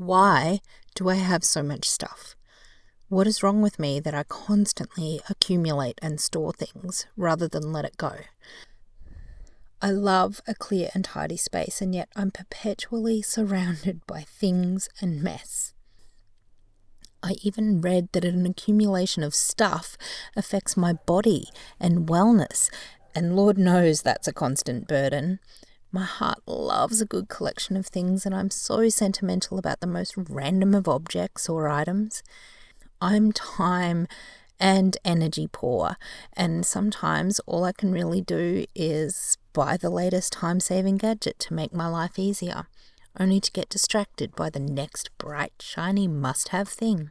Why do I have so much stuff? What is wrong with me that I constantly accumulate and store things rather than let it go? I love a clear and tidy space, and yet I'm perpetually surrounded by things and mess. I even read that an accumulation of stuff affects my body and wellness, and Lord knows that's a constant burden. My heart loves a good collection of things, and I'm so sentimental about the most random of objects or items. I'm time and energy poor, and sometimes all I can really do is buy the latest time-saving gadget to make my life easier, only to get distracted by the next bright, shiny must-have thing.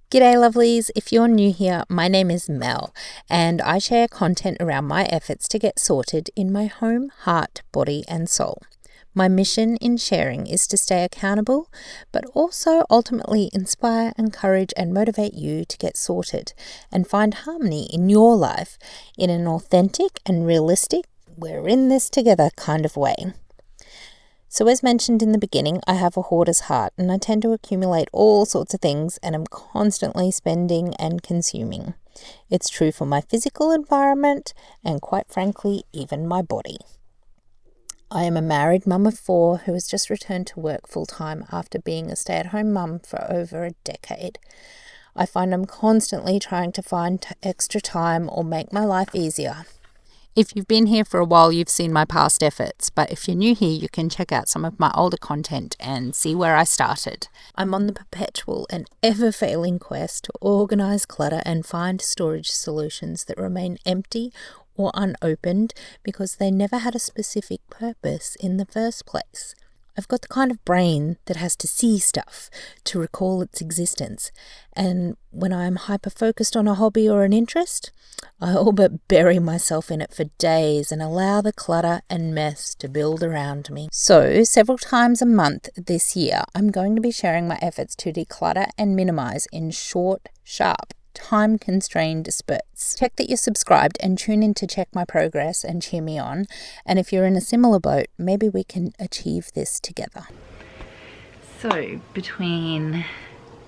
G'day lovelies, if you're new here, my name is Mel and I share content around my efforts to get sorted in my home, heart, body and soul. My mission in sharing is to stay accountable, but also ultimately inspire, encourage and motivate you to get sorted and find harmony in your life in an authentic and realistic, we're in this together kind of way. So as mentioned in the beginning, I have a hoarder's heart and I tend to accumulate all sorts of things and I'm constantly spending and consuming. It's true for my physical environment and quite frankly, even my body. I am a married mum of 4 who has just returned to work full-time after being a stay-at-home mum for over a decade. I find I'm constantly trying to find extra time or make my life easier. If you've been here for a while, you've seen my past efforts, but if you're new here, you can check out some of my older content and see where I started. I'm on the perpetual and ever-failing quest to organise clutter and find storage solutions that remain empty or unopened because they never had a specific purpose in the first place. I've got the kind of brain that has to see stuff to recall its existence, and when I'm hyper-focused on a hobby or an interest, I all but bury myself in it for days and allow the clutter and mess to build around me. So, several times a month this year, I'm going to be sharing my efforts to declutter and minimize in short, sharp, time-constrained spurts. Check that you're subscribed and tune in to check my progress and cheer me on. And if you're in a similar boat, maybe we can achieve this together. So, between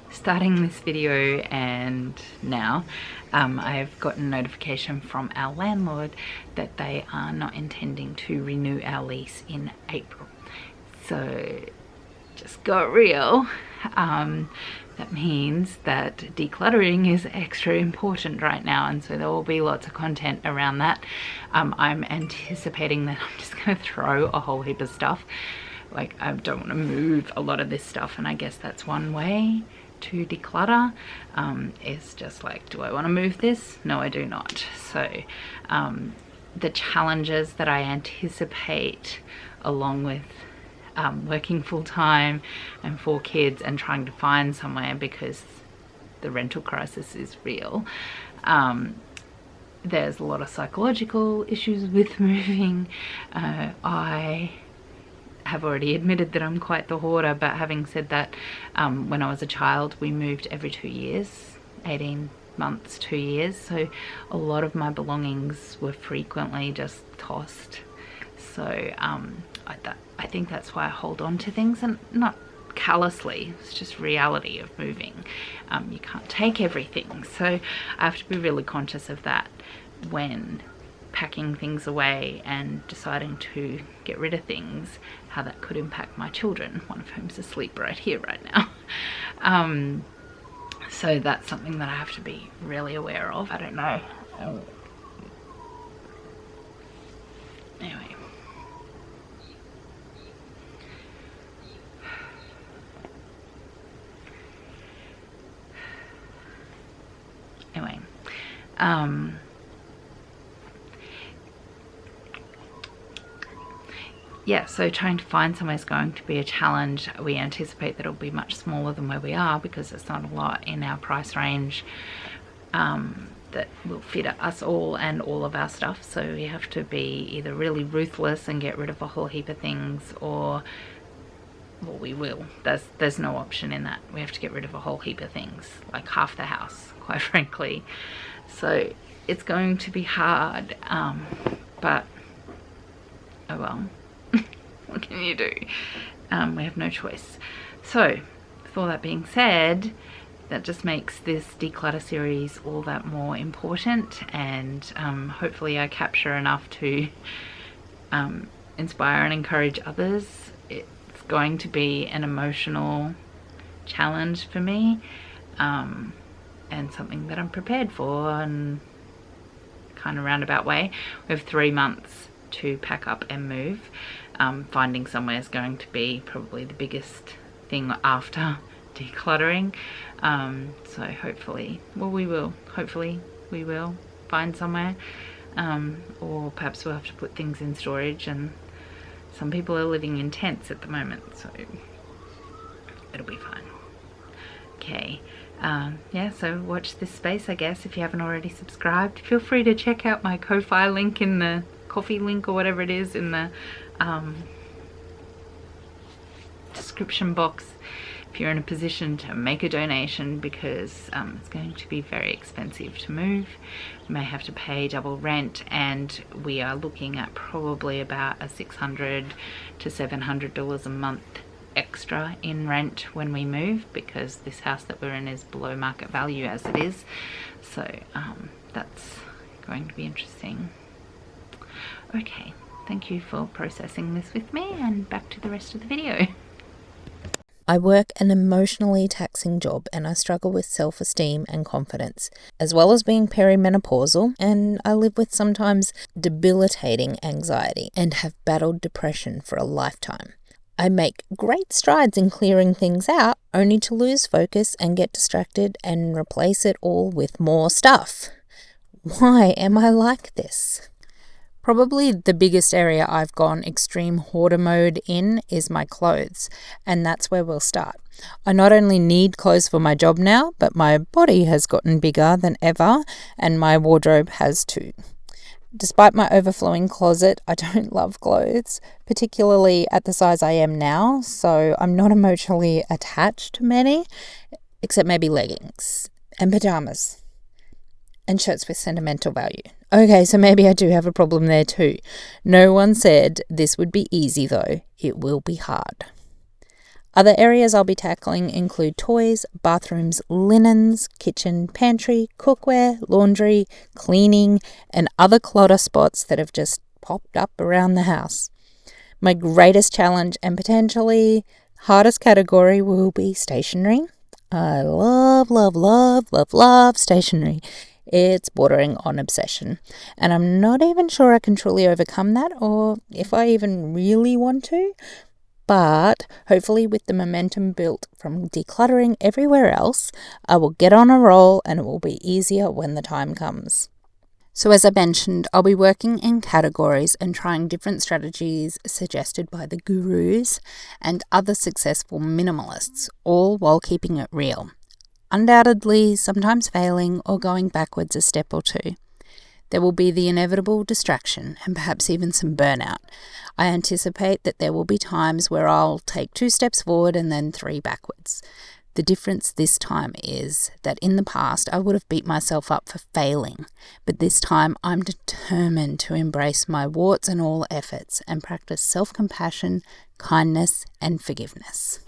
starting this video and now, I've gotten notification from our landlord that they are not intending to renew our lease in April. So, just got real. That means that decluttering is extra important right now, and so there will be lots of content around that. I'm anticipating that I'm just going to throw a whole heap of stuff. Like, I don't want to move a lot of this stuff, and I guess that's one way to declutter. Is just like, do I want to move this? No, I do not. So the challenges that I anticipate along with working full-time and 4 kids and trying to find somewhere because the rental crisis is real. There's a lot of psychological issues with moving. I have already admitted that I'm quite the hoarder, but having said that, when I was a child we moved every 2 years, 18 months, 2 years, so a lot of my belongings were frequently just tossed. So I think that's why I hold on to things, and not callously, it's just reality of moving. You can't take everything, so I have to be really conscious of that when packing things away and deciding to get rid of things, how that could impact my children, one of whom's asleep right here right now. So that's something that I have to be really aware of. I don't know. Anyway. Yeah, so trying to find somewhere is going to be a challenge. We anticipate that it'll be much smaller than where we are because there's not a lot in our price range that will fit us all and all of our stuff. So we have to be either really ruthless and get rid of a whole heap of things, or well, we will. There's no option in that. We have to get rid of a whole heap of things, like half the house, quite frankly. So it's going to be hard, but oh well. What can you do? We have no choice. So with all that being said, that just makes this declutter series all that more important, and hopefully I capture enough to inspire and encourage others. It's going to be an emotional challenge for me, and something that I'm prepared for, and kind of roundabout way. We have 3 months to pack up and move. Finding somewhere is going to be probably the biggest thing after decluttering. So hopefully, well, we will find somewhere, or perhaps we'll have to put things in storage, and some people are living in tents at the moment, so it'll be fine. Okay, yeah, so watch this space, I guess. If you haven't already subscribed, feel free to check out my Ko-Fi link in the coffee link or whatever it is in the description box if you're in a position to make a donation, because it's going to be very expensive to move. You may have to pay double rent, and we are looking at probably about a $600 to $700 a month extra in rent when we move, because this house that we're in is below market value as it is. So that's going to be interesting. Okay, thank you for processing this with me, and back to the rest of the video. I work an emotionally taxing job, and I struggle with self-esteem and confidence, as well as being perimenopausal, and I live with sometimes debilitating anxiety and have battled depression for a lifetime. I make great strides in clearing things out, only to lose focus and get distracted and replace it all with more stuff. Why am I like this? Probably the biggest area I've gone extreme hoarder mode in is my clothes, and that's where we'll start. I not only need clothes for my job now, but my body has gotten bigger than ever, and my wardrobe has too. Despite my overflowing closet, I don't love clothes, particularly at the size I am now, so I'm not emotionally attached to many, except maybe leggings and pajamas and shirts with sentimental value. Okay, so maybe I do have a problem there too. No one said this would be easy though. It will be hard. Other areas I'll be tackling include toys, bathrooms, linens, kitchen, pantry, cookware, laundry, cleaning, and other clutter spots that have just popped up around the house. My greatest challenge and potentially hardest category will be stationery. I love stationery. It's bordering on obsession, and I'm not even sure I can truly overcome that, or if I even really want to. But hopefully with the momentum built from decluttering everywhere else, I will get on a roll, and it will be easier when the time comes. So as I mentioned, I'll be working in categories and trying different strategies suggested by the gurus and other successful minimalists, all while keeping it real. Undoubtedly, sometimes failing or going backwards a step or two. There will be the inevitable distraction and perhaps even some burnout. I anticipate that there will be times where I'll take 2 steps forward and then 3 backwards. The difference this time is that in the past I would have beat myself up for failing, but this time I'm determined to embrace my warts and all efforts and practice self-compassion, kindness, and forgiveness.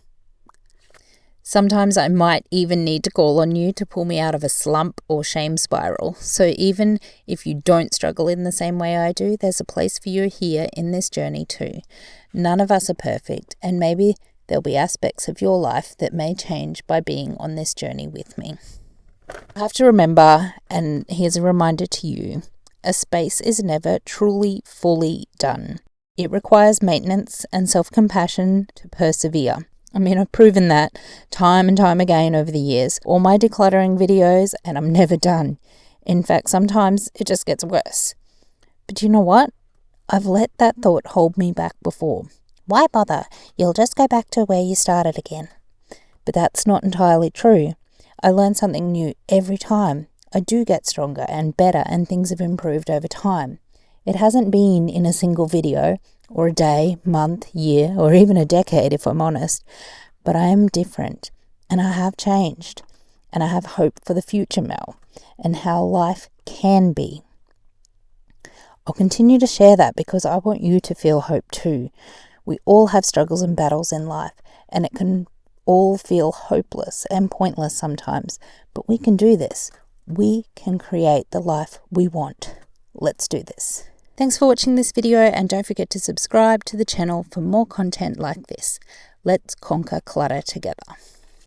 Sometimes I might even need to call on you to pull me out of a slump or shame spiral. So even if you don't struggle in the same way I do, there's a place for you here in this journey too. None of us are perfect, and maybe there'll be aspects of your life that may change by being on this journey with me. I have to remember, and here's a reminder to you, a space is never truly fully done. It requires maintenance and self-compassion to persevere. I mean, I've proven that time and time again over the years. All my decluttering videos, and I'm never done. In fact, sometimes it just gets worse. But you know what? I've let that thought hold me back before. Why bother? You'll just go back to where you started again. But that's not entirely true. I learn something new every time. I do get stronger and better, and things have improved over time. It hasn't been in a single video, or a day, month, year, or even a decade if I'm honest, but I am different, and I have changed, and I have hope for the future Mel, and how life can be. I'll continue to share that because I want you to feel hope too. We all have struggles and battles in life, and it can all feel hopeless and pointless sometimes, but we can do this. We can create the life we want. Let's do this. Thanks for watching this video, and don't forget to subscribe to the channel for more content like this. Let's conquer clutter together.